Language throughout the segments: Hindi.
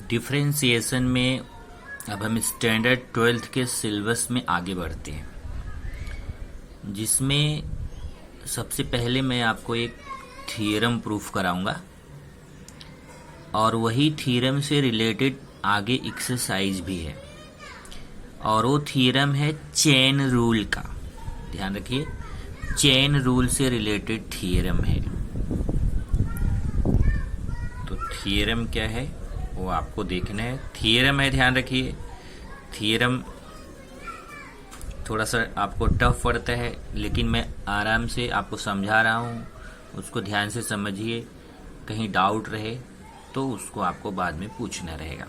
डिफरेंशिएशन में अब हम स्टैंडर्ड 12th के सिलेबस में आगे बढ़ते हैं, जिसमें सबसे पहले मैं आपको एक थ्योरम प्रूफ कराऊंगा और वही थ्योरम से रिलेटेड आगे एक्सरसाइज भी है, और वो थ्योरम है चेन रूल का। ध्यान रखिए, चेन रूल से रिलेटेड थ्योरम है। तो थ्योरम क्या है वो आपको देखना है। थ्योरम है, ध्यान रखिए, थ्योरम थोड़ा सा आपको टफ पड़ता है, लेकिन मैं आराम से आपको समझा रहा हूँ, उसको ध्यान से समझिए। कहीं डाउट रहे तो उसको आपको बाद में पूछना रहेगा।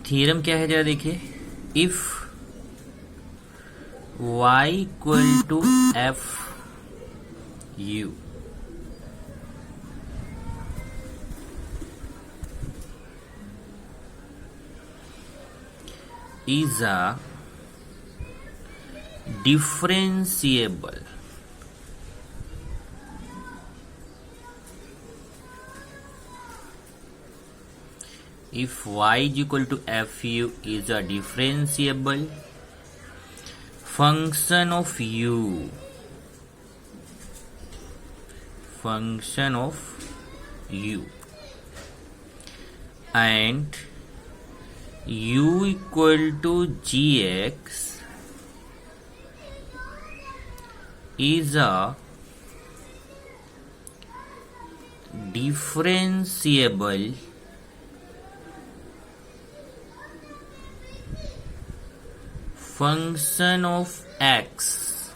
थ्योरम क्या है जरा देखिए। If y equal to f u, is a differentiable if y is equal to fu is a differentiable function of u and u equal to gx is a differentiable function of x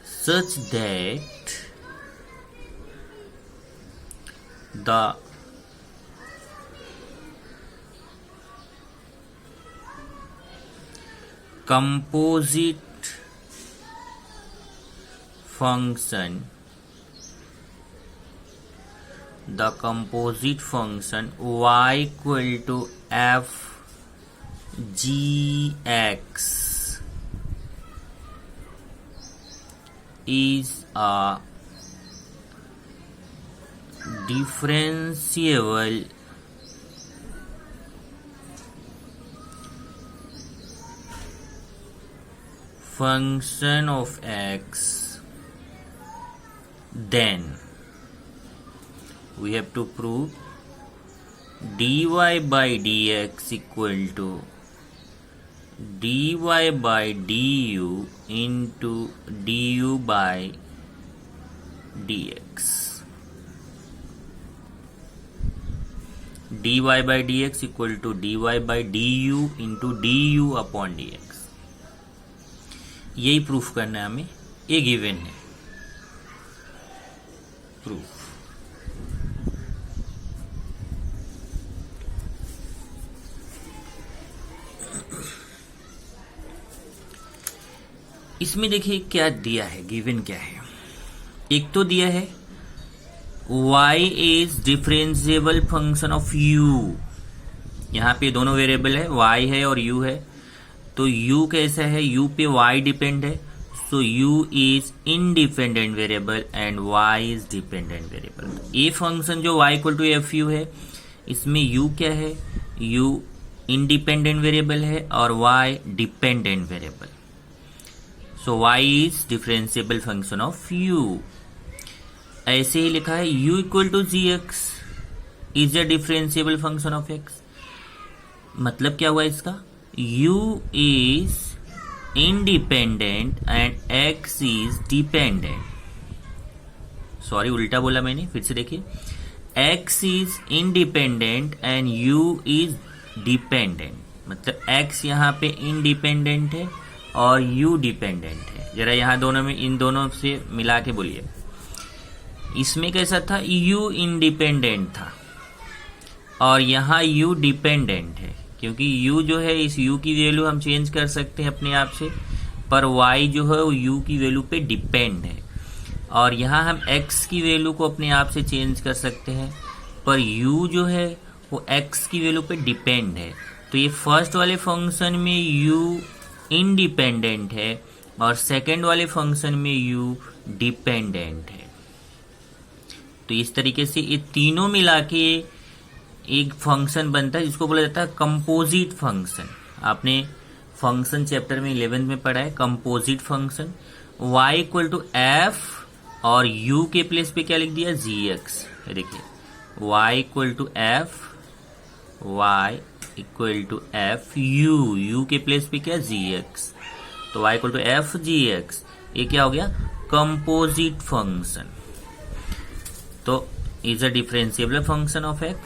such that the composite function y equal to f gx is a differentiable function of x, then we have to prove dy by dx equal to dy by du into du by dx. dy by dx equal to dy by du into du upon dx. यही प्रूफ करना है हमें, ये गिवन है प्रूफ। इसमें देखिए क्या दिया है, गिवन क्या है। एक तो दिया है y is differentiable function of u। यहाँ पे दोनों वेरिएबल है, y है और u है। तो u कैसा है, u पे y डिपेंड है, so u is independent variable and y is dependent variable. ये फंक्शन जो y equal to f u है, इसमें u क्या है, u इंडिपेंडेंट वेरिएबल है और y dependent variable. So y is differentiable function of u। ऐसे ही लिखा है u equal to g x is a differentiable function of x। मतलब क्या हुआ इसका, u is independent and x is dependent। Sorry, उल्टा बोला मैंने, फिर से देखिए। x is independent and u is dependent, मतलब x यहाँ पे इंडिपेंडेंट है और u डिपेंडेंट है। जरा यहाँ दोनों में, इन दोनों से मिला के बोलिए। इसमें कैसा था, u इंडिपेंडेंट था और यहाँ u डिपेंडेंट है, क्योंकि u जो है, इस u की वैल्यू हम चेंज कर सकते हैं अपने आप से, पर y जो है वो u की वैल्यू पे डिपेंड है। और यहाँ हम x की वैल्यू को अपने आप से चेंज कर सकते हैं, पर u जो है वो x की वैल्यू पे डिपेंड है। तो ये फर्स्ट वाले फंक्शन में u इंडिपेंडेंट है और सेकंड वाले फंक्शन में u डिपेंडेंट है। तो इस तरीके से ये तीनों मिला के एक फंक्शन बनता है जिसको बोला जाता है कंपोजिट फंक्शन। आपने फंक्शन चैप्टर में 11 में पढ़ा है composite function. y equal to f और u के प्लेस पे क्या लिख दिया gx। देखिए y equal to f, y equal to f u के प्लेस पे क्या gx, तो y equal to f gx, ये क्या हो गया कंपोजिट फंक्शन। तो is a differentiable function of x,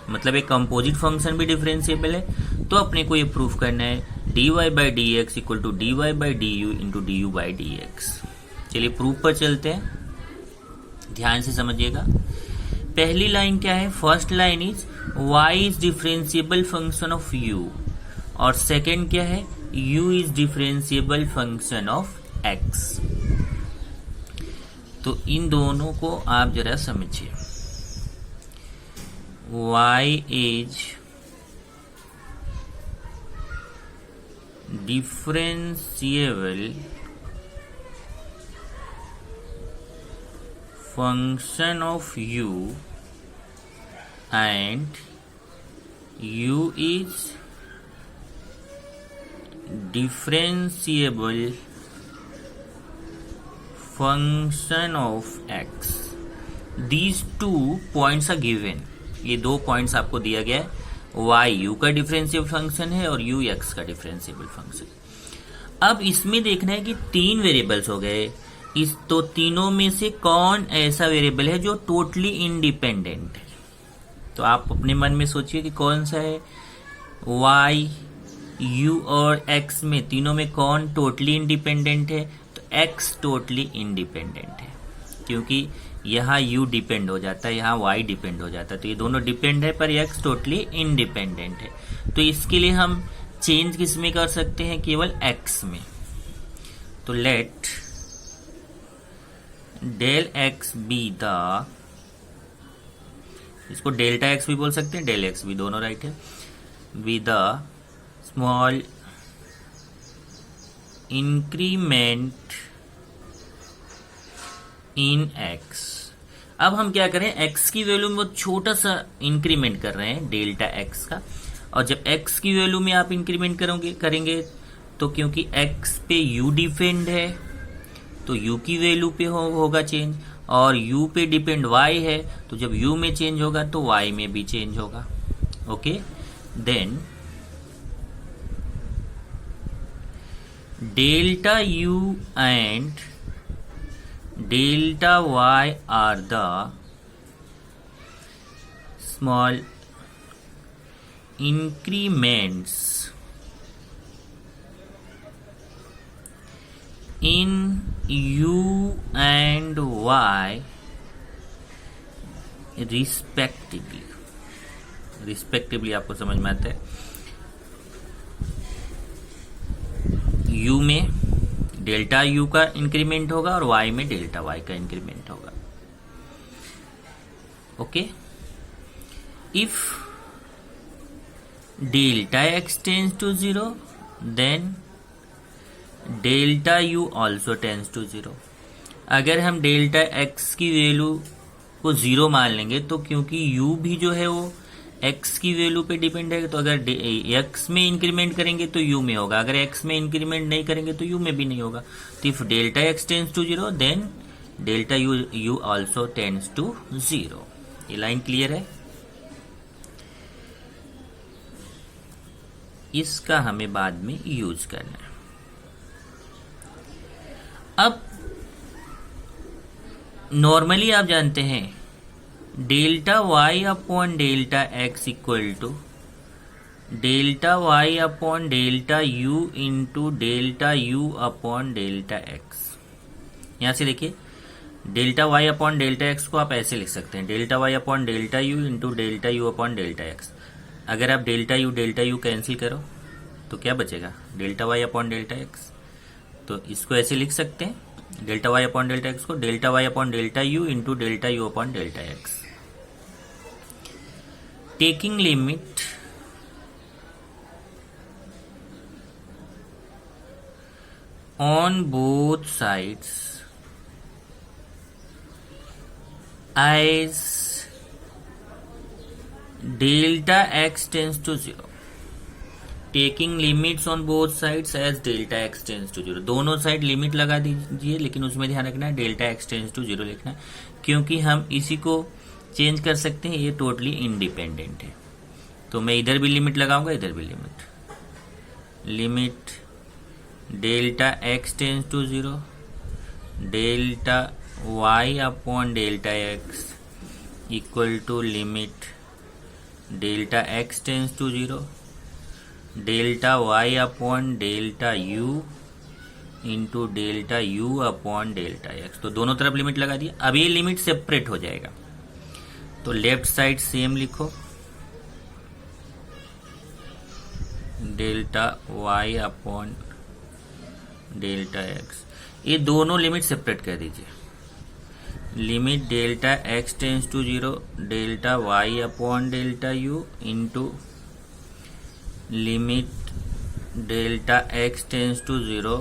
मतलब एक कंपोजिट फंक्शन भी डिफरेंशिएबल है। तो अपने को ये प्रूफ करना है dy by d x equal to d y by d u into d u by d x. चलिए प्रूफ पर चलते हैं, ध्यान से समझिएगा। पहली लाइन क्या है, first line is y is differentiable function of u, और सेकेंड क्या है u is differentiable function of x। तो इन दोनों को आप जरा समझिए। y is differentiable function of u and u is differentiable function of x. These 2 points are given. ये 2 पॉइंट्स आपको दिया गया है, y u का डिफरेंशिएबल फंक्शन है और u x का डिफरेंशिएबल फंक्शन। अब इसमें देखना है कि 3 वेरिएबल्स हो गए, इस तो तीनों में से कौन ऐसा वेरिएबल है जो टोटली इंडिपेंडेंट है। तो आप अपने मन में सोचिए कि कौन सा है, y u और x में तीनों में कौन टोटली इंडिपेंडेंट है। तो x टोटली इंडिपेंडेंट है, क्योंकि यहाँ u डिपेंड हो जाता है, यहाँ y डिपेंड हो जाता है, तो ये दोनों डिपेंड है पर x टोटली इंडिपेंडेंट है। तो इसके लिए हम चेंज किस में कर सकते हैं, केवल x में। तो let del x be the, इसको डेल्टा x भी बोल सकते हैं, डेल x भी, दोनों राइट है, be the small increment in x। अब हम क्या करें, x की वैल्यू में बहुत छोटा सा इंक्रीमेंट कर रहे हैं डेल्टा x का, और जब x की वैल्यू में आप इंक्रीमेंट करेंगे तो क्योंकि x पे u डिपेंड है तो u की वैल्यू पे होगा चेंज, और u पे डिपेंड y है, तो जब u में चेंज होगा तो y में भी चेंज होगा। Okay, then delta u and delta y are the small increments in u and y respectively आपको समझ में आता है। u में डेल्टा u का इंक्रीमेंट होगा और y में डेल्टा y का इंक्रीमेंट होगा। Okay, if delta x tends to 0 then delta u also tends to 0। अगर हम डेल्टा x की वैल्यू को 0 मान लेंगे तो क्योंकि u भी जो है वो x की वैल्यू पे डिपेंड है, तो अगर x में इंक्रीमेंट करेंगे तो u में होगा, अगर x में इंक्रीमेंट नहीं करेंगे तो u में भी नहीं होगा। तो if delta x tends to 0 then delta u also tends to 0। ये लाइन क्लियर है? इसका हमें बाद में यूज करना है। अब नॉर्मली आप जानते हैं delta y upon delta x equal to delta y upon delta u into delta u upon delta x। यहां से देखिए delta y upon delta x को आप ऐसे लिख सकते हैं, delta y upon delta u into delta u upon delta x। अगर आप डेल्टा u कैंसिल करो तो क्या बचेगा, delta y upon delta x। तो इसको ऐसे लिख सकते हैं, delta y upon delta x को delta y upon delta u into delta u upon delta x। Taking limit on both sides as delta x tends to zero, taking limits on both sides as delta x tends to zero. दोनों साइड लिमिट लगा दीजिए, लेकिन उसमें ध्यान रखना है delta x tends to zero लिखना है, क्योंकि हम इसी को चेंज कर सकते हैं, ये टोटली इंडिपेंडेंट है। तो मैं इधर भी लिमिट लगाऊंगा, इधर भी limit delta x tends to zero, delta y upon delta x equal to limit delta x tends to zero, delta y upon delta u into delta u upon delta x. तो दोनों तरफ लिमिट लगा दिया। अब ये लिमिट सेपरेट हो जाएगा, तो लेफ्ट साइड सेम लिखो, delta y upon delta x. ये दोनों लिमिट सेपरेट कर दीजिए, limit delta x tends to zero, delta y upon delta u into limit delta x tends to zero,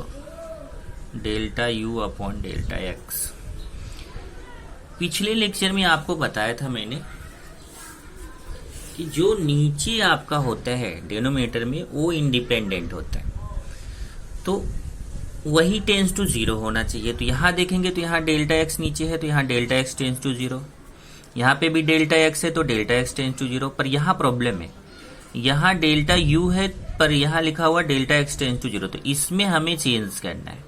delta u upon delta x. पिछले लेक्चर में आपको बताया था मैंने कि जो नीचे आपका होता है डिनोमिनेटर में वो इंडिपेंडेंट होता है, तो वही टेंस टू जीरो होना चाहिए। तो यहां देखेंगे तो यहां डेल्टा एक्स नीचे है, तो यहां delta x tends to zero, यहां पे भी डेल्टा एक्स है तो delta x tends to zero. पर यहां प्रॉब्लम है, यहां डेल्टा यू है पर यहां लिखा हुआ delta x tends to zero, तो इसमें हमें चेंज करना है।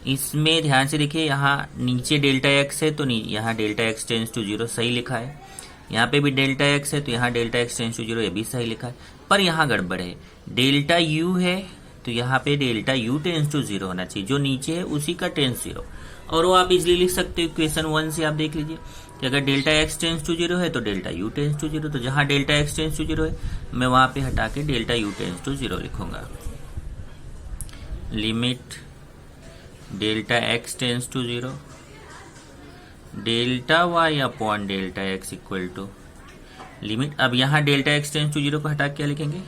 इसमें ध्यान से देखिए, यहाँ नीचे डेल्टा एक्स है तो यहाँ delta x tends to zero सही लिखा है, यहाँ पे भी डेल्टा एक्स है तो यहाँ delta x tends to zero ये भी सही लिखा है। पर यहाँ गड़बड़ है, डेल्टा यू है तो यहाँ पे delta u tends to zero होना चाहिए, जो नीचे है उसी का टेंस जीरो। और वो आप इजिली लिख सकते हो, इक्वेशन 1 से आप देख लीजिए कि अगर delta x tends to zero है तो delta u tends to zero, तो जहां delta x tends to zero है मैं वहां पे हटा के delta u tends to zero लिखूंगा। Limit delta x tends to zero, delta y upon delta x equal to limit. अब यहाँ delta x tends to zero को हटा के क्या लिखेंगे,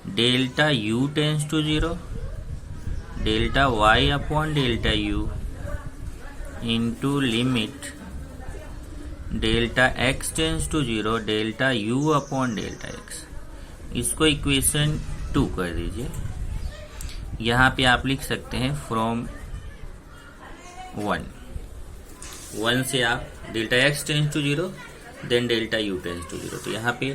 delta u tends to zero, delta y upon delta u into limit delta x tends to zero, delta u upon delta x. इसको इक्वेशन 2 कर दीजिए। यहाँ पे आप लिख सकते हैं फ्रॉम 1 से आप delta x tends to zero then delta u tends to zero. तो यहाँ पे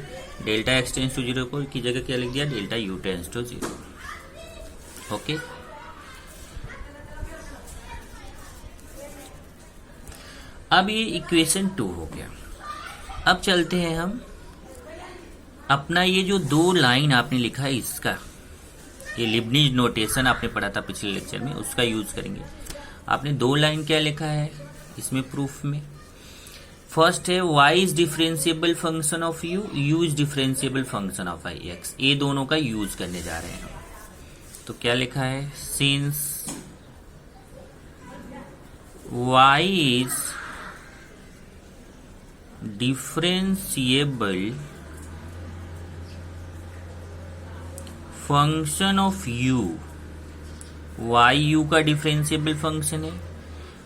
delta x tends to zero को की जगह क्या लिख दिया, delta u tends to zero. Okay, अब ये इक्वेशन 2 हो गया। अब चलते हैं हम अपना ये जो 2 लाइन आपने लिखा है इसका, ये लिबनिज नोटेशन आपने पढ़ा था पिछले लेक्चर में, उसका यूज करेंगे। आपने 2 लाइन क्या लिखा है इसमें प्रूफ में, फर्स्ट है y is differentiable function of u, u is differentiable function of i x। ये दोनों का यूज करने जा रहे हैं। तो क्या लिखा है, since y is differentiable function of u, y u का डिफरेंशिएबल फंक्शन है।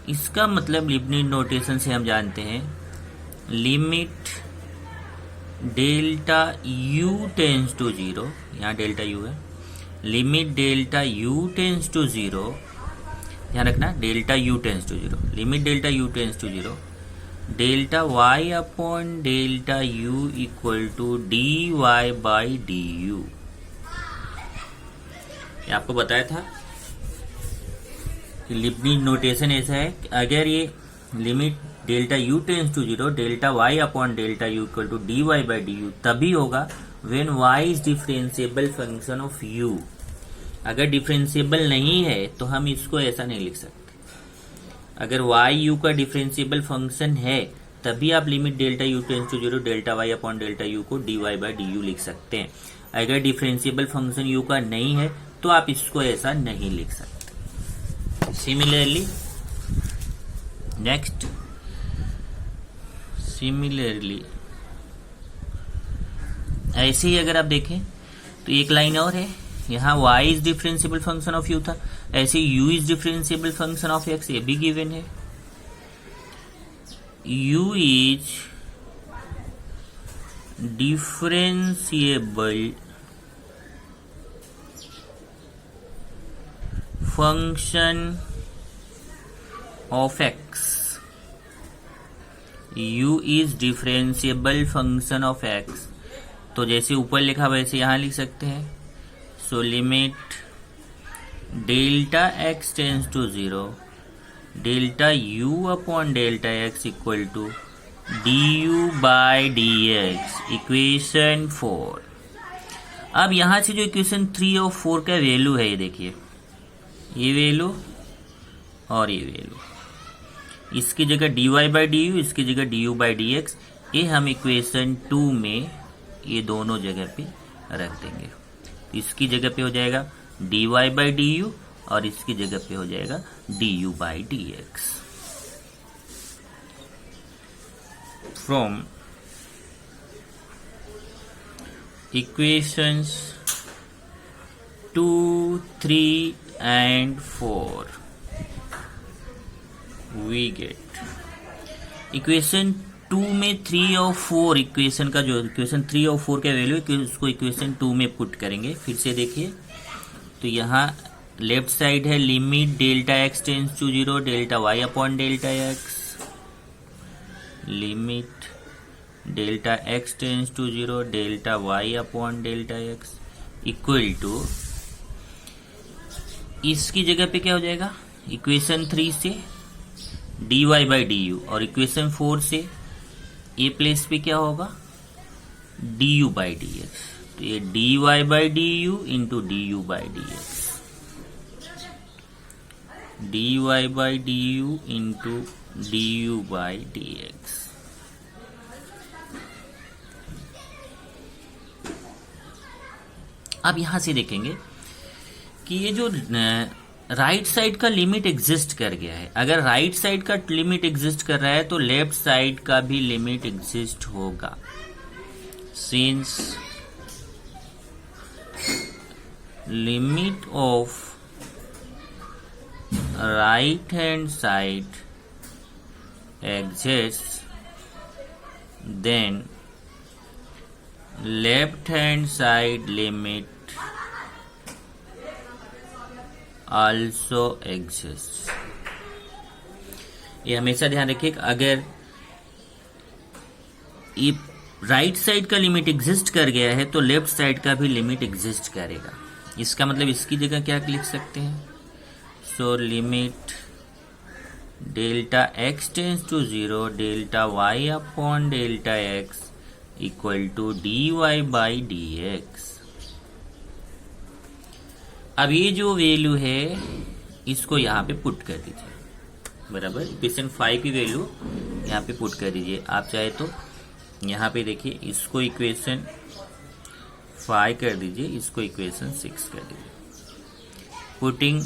इसका मतलब लिबनिज नोटेशन से हम जानते हैं limit delta u tends to zero, यहाँ डेल्टा u है, limit delta u tends to zero, ध्यान रखना delta u tends to zero, limit delta u tends to zero, delta y upon delta u equal to dy by du। ये आपको बताया था कि लिबनिज नोटेशन ऐसा है कि अगर ये limit delta u tends to zero, delta y upon delta u equal to dy by du तभी होगा when y is differentiable function of u। अगर डिफरेंशिएबल नहीं है तो हम इसको ऐसा नहीं लिख सकते। अगर y u का डिफरेंशिएबल फंक्शन है तभी आप limit delta u tends to zero, delta y upon delta u को dy बाई du लिख सकते हैं। अगर डिफरेंशिएबल फंक्शन u का नहीं है तो आप इसको ऐसा नहीं लिख सकते। सिमिलरली नेक्स्ट, सिमिलरली ऐसे ही अगर आप देखें तो एक लाइन और है, यहाँ y is differentiable function of u था, ऐसे u is differentiable function of x, ये भी गिवन है। u is differentiable function of x. u is differentiable function of x. तो जैसे ऊपर लिखा वैसे यहां लिख सकते हैं. So limit delta x tends to 0, delta u upon delta x equal to du by dx. Equation 4. अब यहां से जो इक्वेशन 3 और 4 का वैल्यू है, ये देखिए, ये वैल्यू और ये वैल्यू, इसकी जगह dy बाई डी यू, इसकी जगह du बाई डी एक्स, ये हम इक्वेशन 2 में ये दोनों जगह पे रख देंगे. इसकी जगह पे हो जाएगा dy बाई डी यू और इसकी जगह पे हो जाएगा du by d x. From equations 2, 3 and 4 we get equation 2 में 3 और 4, इक्वेशन का जो इक्वेशन 3 और 4 का वैल्यू उसको इक्वेशन 2 में पुट करेंगे. फिर से देखिए, तो यहाँ लेफ्ट साइड है limit delta x tends to 0, delta y upon delta x, limit delta x tends to 0, delta y upon delta x equal to, इसकी जगह पे क्या हो जाएगा, इक्वेशन 3 से dy बाई डी यू, और इक्वेशन 4 से ए प्लेस पे क्या होगा, du बाई डी एक्स. तो ये dy by d u into du by d x, dy by d u into du by d x. अब यहां से देखेंगे कि ये जो राइट साइड का लिमिट एग्जिस्ट कर गया है. अगर राइट साइड का लिमिट एग्जिस्ट कर रहा है तो लेफ्ट साइड का भी लिमिट एग्जिस्ट होगा. Since limit of right hand side exist, then left hand side limit also exists. ये हमेशा ध्यान रखिए, अगर ये राइट साइड का लिमिट एग्जिस्ट कर गया है तो लेफ्ट साइड का भी लिमिट एग्जिस्ट करेगा. इसका मतलब इसकी जगह क्या लिख सकते हैं, so limit delta x tends to 0, delta y upon delta x equal to dy by d x. अब ये जो वैल्यू है इसको यहाँ पे पुट कर दीजिए, बराबर. इक्वेशन 5 की वैल्यू यहाँ पे पुट कर दीजिए. आप चाहे तो यहाँ पे देखिए, इसको इक्वेशन 5 कर दीजिए, इसको इक्वेशन 6 कर दीजिए. Putting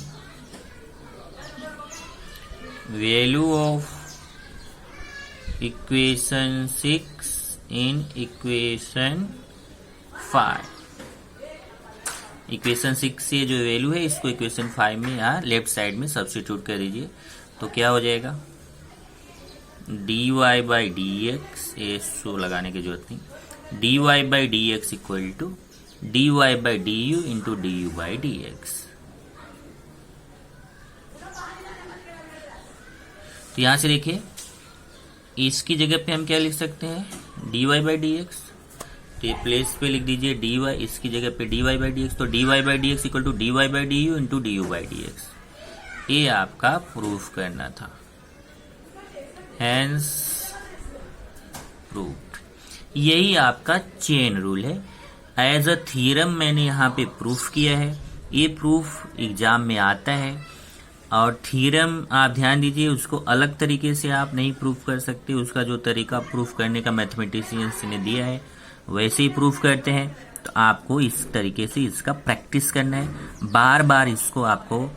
value of equation 6 in equation 5. Equation 6 से जो वैल्यू है इसको इक्वेशन 5 में यहाँ लेफ्ट साइड में सब्स्टिट्यूट कर दीजिए. तो क्या हो जाएगा, dy बाई डी एक्स, ये सो लगाने की जरूरत नहीं, dy by d x equal to dy by d u into du by d x. तो यहां से देखिए, इसकी जगह पे हम क्या लिख सकते हैं, dy बाई डी एक्स. तो ये प्लेस पे लिख दीजिए dy, इसकी जगह पे dy बाई डी एक्स. तो dy by d x equal to dy by d u into du by d x. ये आपका प्रूफ करना था. Hence proved. यही आपका चेन रूल है. एज अ थ्योरम मैंने यहाँ पे प्रूफ किया है. ये प्रूफ एग्जाम में आता है, और थ्योरम आप ध्यान दीजिए, उसको अलग तरीके से आप नहीं प्रूफ कर सकते. उसका जो तरीका प्रूफ करने का मैथमेटिशियंस ने दिया है वैसे ही प्रूफ करते हैं. तो आपको इस तरीके से इसका प्रैक्टिस करना है, बार बार इसको आपको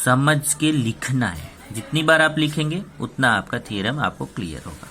समझ के लिखना है. जितनी बार आप लिखेंगे उतना आपका थ्योरम आपको क्लियर होगा.